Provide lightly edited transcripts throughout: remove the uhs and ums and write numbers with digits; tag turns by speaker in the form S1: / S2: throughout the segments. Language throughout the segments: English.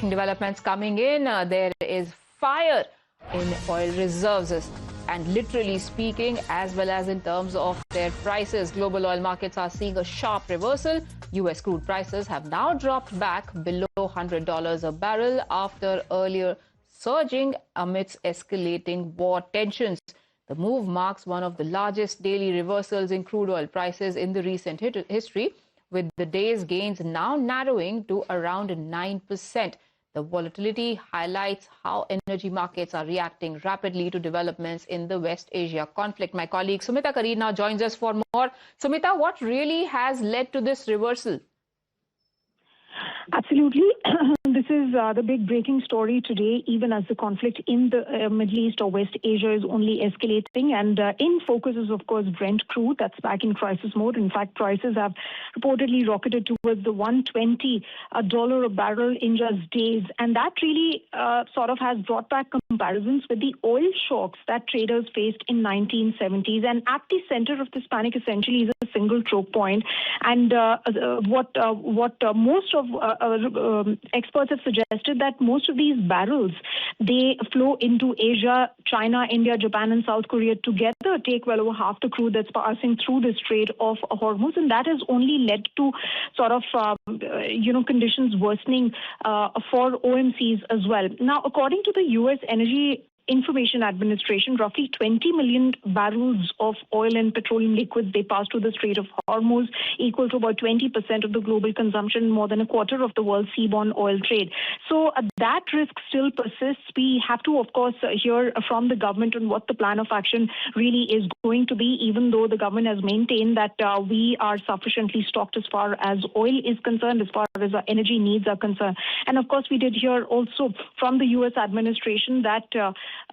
S1: breaking developments coming in. There is fire in oil reserves, and literally speaking, as well as in terms of their prices. Global oil markets are seeing a sharp reversal. US crude prices have now dropped back below $100 a barrel after earlier surging amidst escalating war tensions. The move marks one of the largest daily reversals in crude oil prices in the recent history, with the day's gains now narrowing to around 9%. The volatility highlights how energy markets are reacting rapidly to developments in the West Asia conflict. My colleague Sumita Kareer now joins us for more. Sumita, what really has led to this reversal?
S2: Absolutely. This is the big breaking story today, even as the conflict in the Middle East or West Asia is only escalating. And in focus is, of course, Brent crude. That's back in crisis mode. In fact, prices have reportedly rocketed towards the $120 a barrel in just days. And that really sort of has brought back comparisons with the oil shocks that traders faced in 1970s. And at the center of this panic essentially is a single choke point. And what most of experts have suggested that most of these barrels, they flow into Asia, China, India, Japan, and South Korea together, take well over half the crude that's passing through the Strait of Hormuz, and that has only led to sort of conditions worsening for OMCs as well. Now, according to the U.S. Energy Information Administration, roughly 20 million barrels of oil and petroleum liquids they pass through the Strait of Hormuz, equal to about 20% of the global consumption, more than a quarter of the world's seaborne oil trade. So that risk still persists. We have to, of course, hear from the government on what the plan of action really is going to be, even though the government has maintained that we are sufficiently stocked as far as oil is concerned, as far as our energy needs are concerned. And of course, we did hear also from the U.S. administration that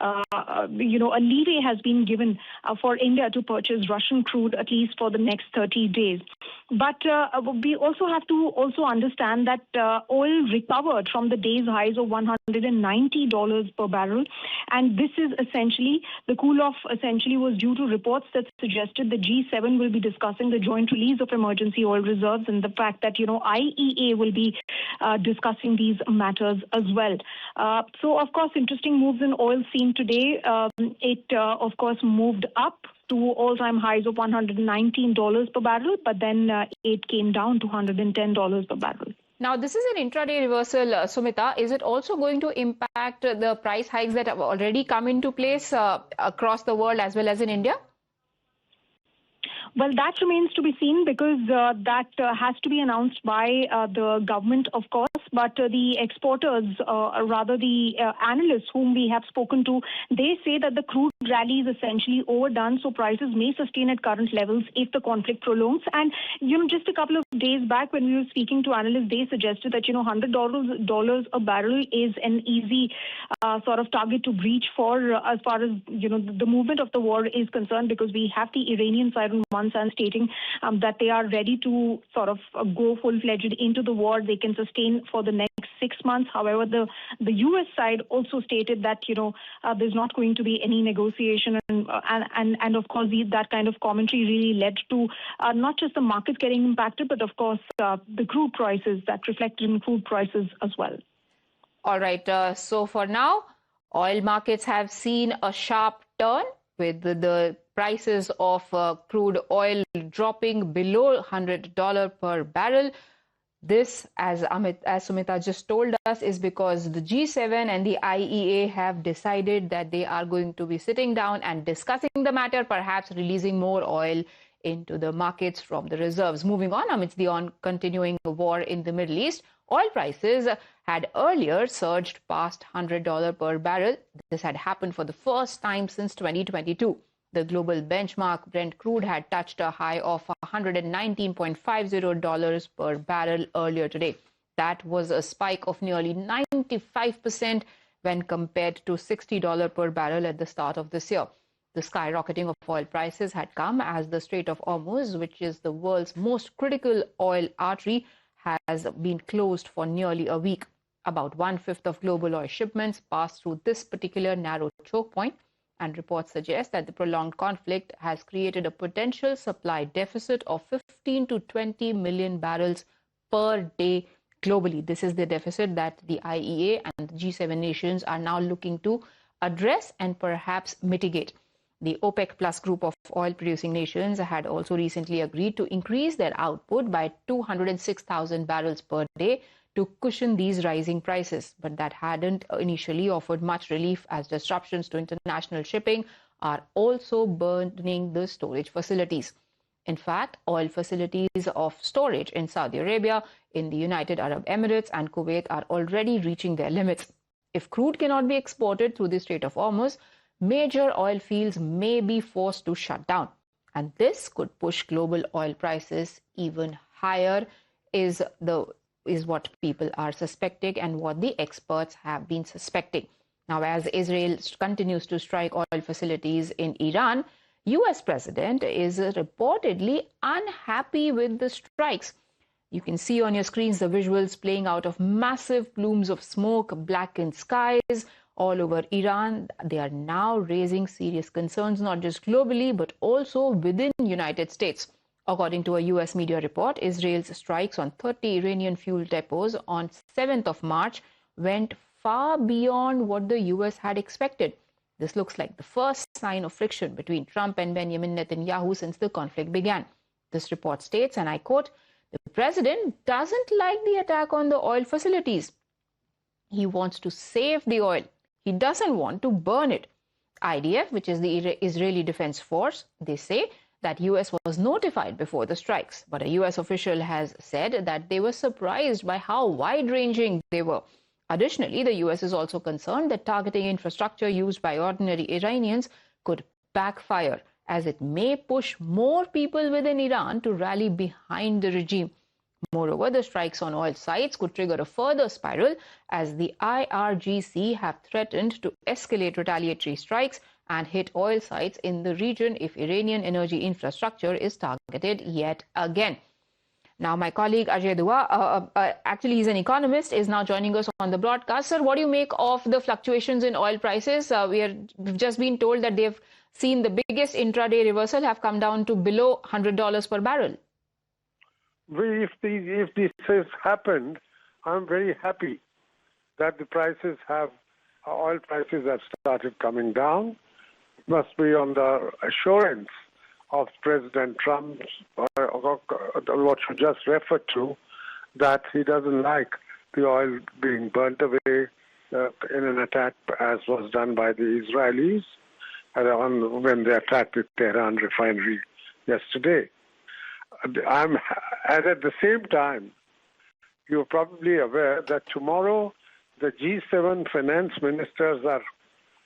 S2: a leeway has been given for India to purchase Russian crude at least for the next 30 days. But we also have to also understand that oil recovered from the day's highs of $190 per barrel. And this is essentially, the cool-off essentially was due to reports that suggested the G7 will be discussing the joint release of emergency oil reserves, and the fact that, IEA will be discussing these matters as well. So, of course, interesting moves in oil seen today. It, of course, moved up to all-time highs of $119 per barrel, but then it came down to $110 per barrel.
S1: Now, this is an intraday reversal, Sumita. Is it also going to impact the price hikes that have already come into place across the world as well as in India?
S2: Well, that remains to be seen, because that has to be announced by the government, of course. But the exporters, rather the analysts whom we have spoken to, they say that the crude rally is essentially overdone, so prices may sustain at current levels if the conflict prolongs. And, just a couple of days back when we were speaking to analysts, they suggested that, $100 a barrel is an easy sort of target to breach for as far as, the movement of the war is concerned, because we have the Iranian side on one side stating that they are ready to sort of go full-fledged into the war. They can sustain for the next 6 months. However, the U.S. side also stated that, there's not going to be any negotiation. And of course, that kind of commentary really led to not just the markets getting impacted, but of course, the crude prices, that reflected in crude prices as well.
S1: All right. So for now, oil markets have seen a sharp turn, with the prices of crude oil dropping below $100 per barrel. This, as Sumita just told us, is because the G7 and the IEA have decided that they are going to be sitting down and discussing the matter, perhaps releasing more oil into the markets from the reserves. Moving on, amidst the continuing war in the Middle East, oil prices had earlier surged past $100 per barrel. This had happened for the first time since 2022. The global benchmark Brent crude had touched a high of $119.50 per barrel earlier today. That was a spike of nearly 95% when compared to $60 per barrel at the start of this year. The skyrocketing of oil prices had come as the Strait of Hormuz, which is the world's most critical oil artery, has been closed for nearly a week. About 1/5 of global oil shipments pass through this particular narrow choke point, and reports suggest that the prolonged conflict has created a potential supply deficit of 15 to 20 million barrels per day Globally, this is the deficit that the IEA and the G7 nations are now looking to address and perhaps mitigate. The OPEC Plus group of oil-producing nations had also recently agreed to increase their output by 206,000 barrels per day to cushion these rising prices. But that hadn't initially offered much relief, as disruptions to international shipping are also burdening the storage facilities. In fact, oil facilities of storage in Saudi Arabia, in the United Arab Emirates and Kuwait are already reaching their limits. If crude cannot be exported through the Strait of Hormuz, major oil fields may be forced to shut down. And this could push global oil prices even higher, is what people are suspecting and what the experts have been suspecting. Now, as Israel continues to strike oil facilities in Iran, US President is reportedly unhappy with the strikes. You can see on your screens the visuals playing out of massive plumes of smoke, blackened skies all over Iran. They are now raising serious concerns, not just globally, but also within the United States. According to a US media report, Israel's strikes on 30 Iranian fuel depots on 7th of March went far beyond what the US had expected. This looks like the first sign of friction between Trump and Benjamin Netanyahu since the conflict began. This report states, and I quote, "The president doesn't like the attack on the oil facilities. He wants to save the oil. He doesn't want to burn it." IDF, which is the Israeli Defense Force, they say that US was notified before the strikes. But a US official has said that they were surprised by how wide-ranging they were. Additionally, the US is also concerned that targeting infrastructure used by ordinary Iranians could backfire, as it may push more people within Iran to rally behind the regime. Moreover, the strikes on oil sites could trigger a further spiral, as the IRGC have threatened to escalate retaliatory strikes and hit oil sites in the region if Iranian energy infrastructure is targeted yet again. Now, my colleague Ajay Dua, actually he's an economist, is now joining us on the broadcast. Sir, what do you make of the fluctuations in oil prices? We've just been told that they've seen the biggest intraday reversal have come down to below $100 per barrel.
S3: If this has happened, I'm very happy that the oil prices have started coming down. It must be on the assurance of President Trump, what you just referred to, that he doesn't like the oil being burnt away in an attack as was done by the Israelis when they attacked the Tehran refinery yesterday. And at the same time, you're probably aware that tomorrow the G7 finance ministers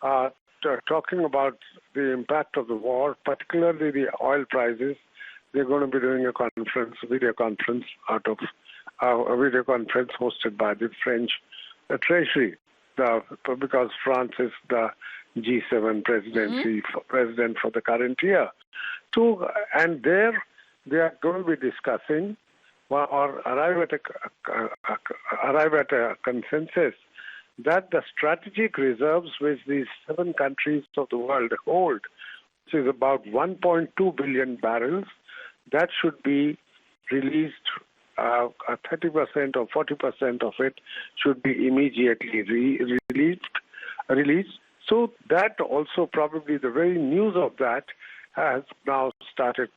S3: are talking about the impact of the war, particularly the oil prices. They're going to be doing a video conference hosted by the French Treasury, because France is the G7 president for the current year. And there they are going to be discussing or arrive at a consensus that the strategic reserves which these 7 countries of the world hold, which is about 1.2 billion barrels, that should be released. 30% or 40% of it should be immediately released. So that also, probably the very news of that has now started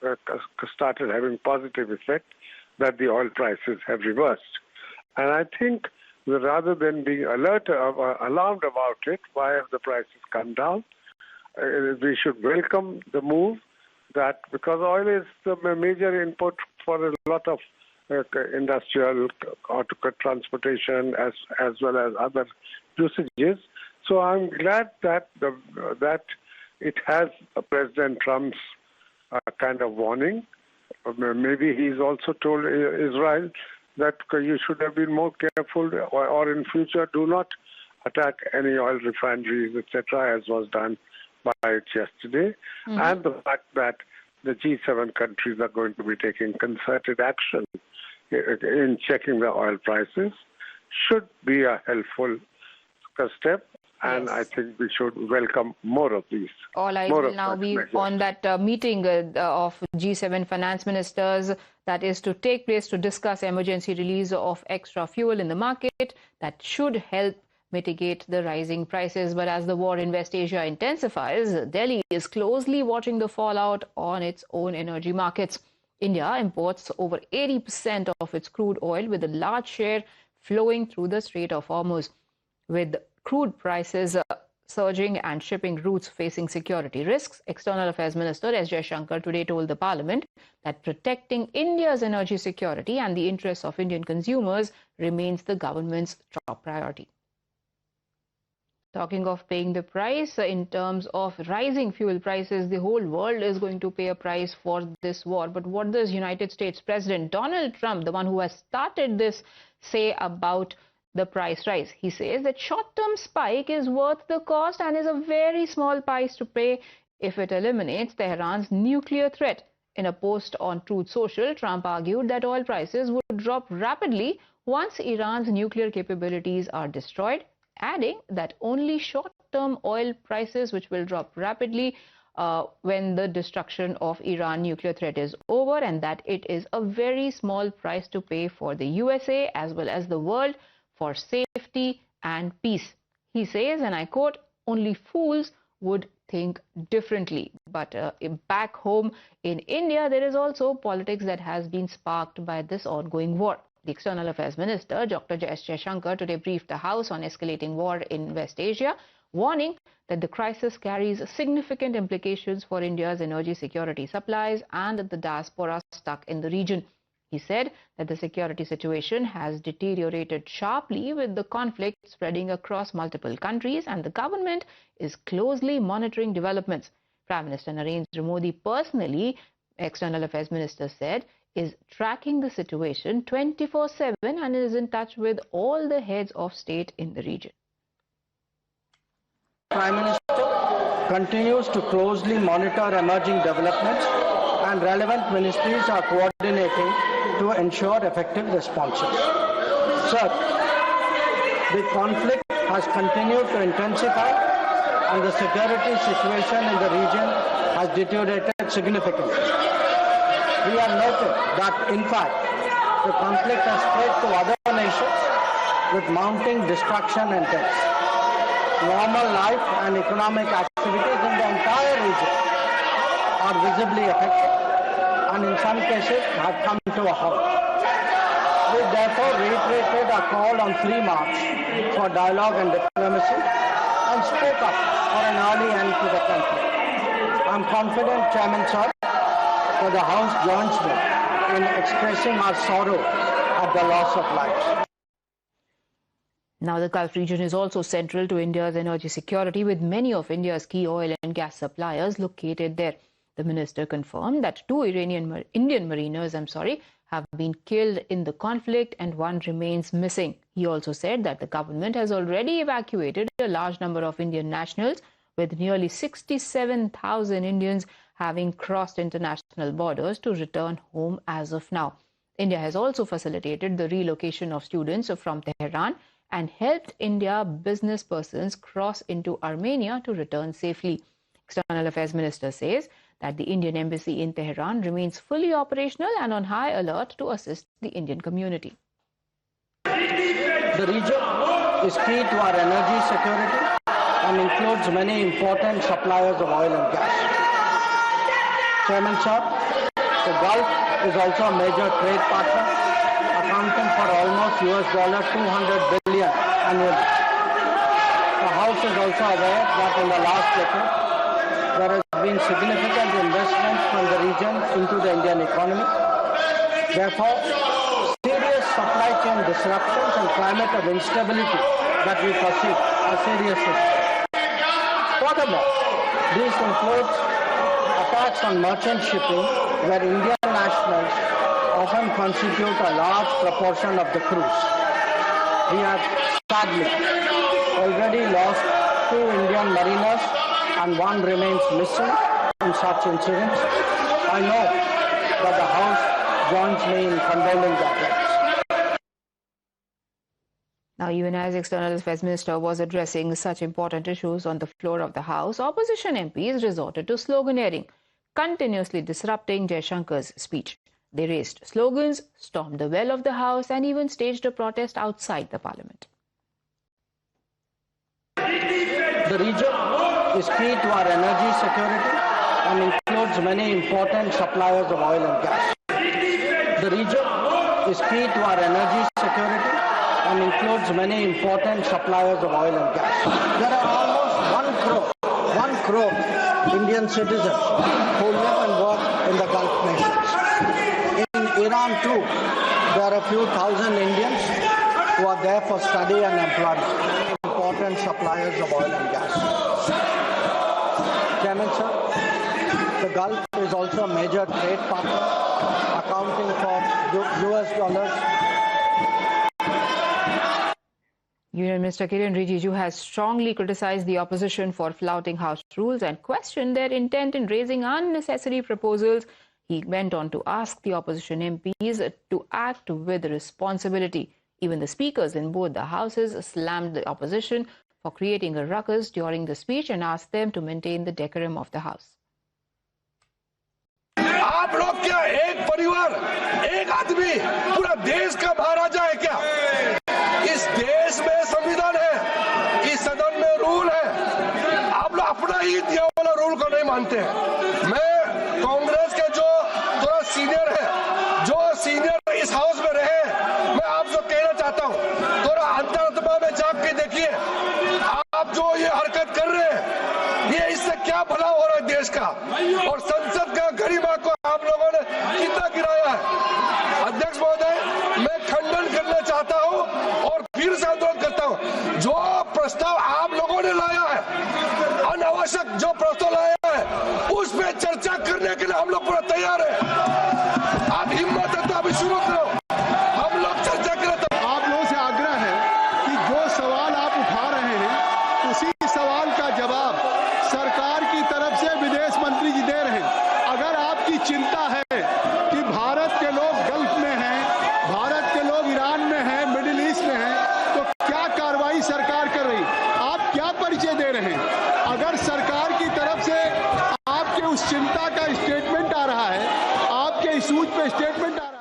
S3: having positive effect, that the oil prices have reversed. And I think rather than being alarmed about it, why have the prices come down? We should welcome the move, that because oil is the major input for a lot of industrial transportation as well as other usages. So I'm glad that it has President Trump's kind of warning. Maybe he's also told Israel that you should have been more careful, or in future do not attack any oil refineries, etc., as was done by it yesterday. And the fact that the G7 countries are going to be taking concerted action in checking the oil prices should be a helpful step. And I think we should welcome more of these.
S1: All eyes will now be on that meeting of G7 finance ministers that is to take place to discuss emergency release of extra fuel in the market that should help mitigate the rising prices. But as the war in West Asia intensifies, Delhi is closely watching the fallout on its own energy markets. India imports over 80% of its crude oil, with a large share flowing through the Strait of Hormuz. With crude prices surging and shipping routes facing security risks, External Affairs Minister S. Jaishankar today told the Parliament that protecting India's energy security and the interests of Indian consumers remains the government's top priority. Talking of paying the price, in terms of rising fuel prices, the whole world is going to pay a price for this war. But what does United States President Donald Trump, the one who has started this, say about the price rise? He says that short-term spike is worth the cost and is a very small price to pay if it eliminates Tehran's nuclear threat. In a post on Truth Social, Trump argued that oil prices would drop rapidly once Iran's nuclear capabilities are destroyed, adding that only short-term oil prices which will drop rapidly when the destruction of Iran nuclear threat is over, and that it is a very small price to pay for the USA as well as the world for safety and peace. He says, and I quote, "Only fools would think differently." But back home in India, there is also politics that has been sparked by this ongoing war. The External Affairs Minister, Dr. S. Jaishankar, today briefed the House on escalating war in West Asia, warning that the crisis carries significant implications for India's energy security supplies and the diaspora stuck in the region. He said that the security situation has deteriorated sharply, with the conflict spreading across multiple countries, and the government is closely monitoring developments. Prime Minister Narendra Modi personally, External Affairs Minister said, is tracking the situation 24/7 and is in touch with all the heads of state in the region.
S4: Prime Minister continues to closely monitor emerging developments, and relevant ministries are coordinating to ensure effective responses. Sir, the conflict has continued to intensify and the security situation in the region has deteriorated significantly. We have noted that, in fact, the conflict has spread to other nations with mounting destruction and deaths. Normal life and economic activities in the entire region are visibly affected and in some cases have come to a halt. We therefore reiterated our call on 3 March for dialogue and diplomacy and spoke up for an early end to the conflict. I am confident, Chairman Sir, that the House joins me in expressing our sorrow at the loss of lives.
S1: Now, the Gulf region is also central to India's energy security, with many of India's key oil and gas suppliers located there. The minister confirmed that 2 Indian mariners have been killed in the conflict and 1 remains missing. He also said that the government has already evacuated a large number of Indian nationals, with nearly 67,000 Indians having crossed international borders to return home as of now. India has also facilitated the relocation of students from Tehran and helped India business persons cross into Armenia to return safely. External Affairs Minister says that the Indian embassy in Tehran remains fully operational and on high alert to assist the Indian community.
S4: The region is key to our energy security and includes many important suppliers of oil and gas. Chairman Sir, the Gulf is also a major trade partner, accounting for almost $200 billion annually. The House is also aware that in the last decade, there has been significant investments from the region into the Indian economy. Therefore, serious supply chain disruptions and climate of instability that we perceive are serious issues. Furthermore, these include attacks on merchant shipping, where Indian nationals often constitute a large proportion of the crews. We have sadly already lost 2 Indian mariners and 1 remains missing in such incidents. I know that the House joins me in condoling their deaths.
S1: Now, even as External Affairs Minister was addressing such important issues on the floor of the House, opposition MPs resorted to sloganeering, continuously disrupting Jaishankar's speech. They raised slogans, stormed the well of the House, and even staged a protest outside the Parliament.
S4: The region is key to our energy security and includes many important suppliers of oil and gas. The region is key to our energy security and includes many important suppliers of oil and gas. There are almost 1 crore Indian citizens who live and work in the Gulf nations. In Iran too, there are a few thousand Indians who are there for study and employment. Important suppliers of oil and gas. Chairman, sir, the Gulf is also a major trade partner, accounting for US dollars.
S1: Union Minister Kiren Rijiju has strongly criticized the opposition for flouting House rules and questioned their intent in raising unnecessary proposals. He went on to ask the opposition MPs to act with responsibility. Even the speakers in both the houses slammed the opposition for creating a ruckus during the speech and asked them to maintain the decorum of the House.
S5: आप लोग क्या एक परिवार, एक आदमी पूरा देश का महाराजा है क्या? इस देश में संविधान है, इस सदन में रूल है। आप लोग अपना ही दिया वाला रूल को नहीं मानते हैं। मैं कांग्रेस के जो थोड़ा सीनियर है, जो सीनियर इस हाउस में रहे, मैं आपसे कहना चाहता हूँ, थोड़ा अंतरात्मा में झांक के देखिए, आप जो ये हरकत कर रहे हैं, ये इससे क्या भला हो रहा है देश का और संसद का गरिमा को आप लोगों ने कितना गिराया है। अध्यक्ष महोदय, मैं खंडन करना चाहता हूं और फिर से आंदोलन करता हूं। जो प्रस्ताव आप लोगों ने लाया है, अनावश्यक जो प्रस्ताव लाया है, उस पे चर्चा करने के लिए हम लोग पूरा तैयार है। आप हिम्मत है तो अभी शुरू करो, हम लोग चर्चा करें।
S6: आप लोगों से आग्रह है कि जो सवाल आप उठा रहे हैं, उसी सवाल का जवाब सरकार की तरफ से विदेश मंत्री जी दे रहे हैं। अगर आपकी चिंता है कि भारत के लोग गल्फ में हैं, भारत के लोग ईरान में हैं, मिडिल ईस्ट में हैं, तो क्या कार्रवाई सरकार कर रही, आप क्या परिचय दे रहे हैं? अगर सरकार की तरफ से आपके उस चिंता का स्टेटमेंट आ रहा है, आपके इशूज पे स्टेटमेंट आ रहा है,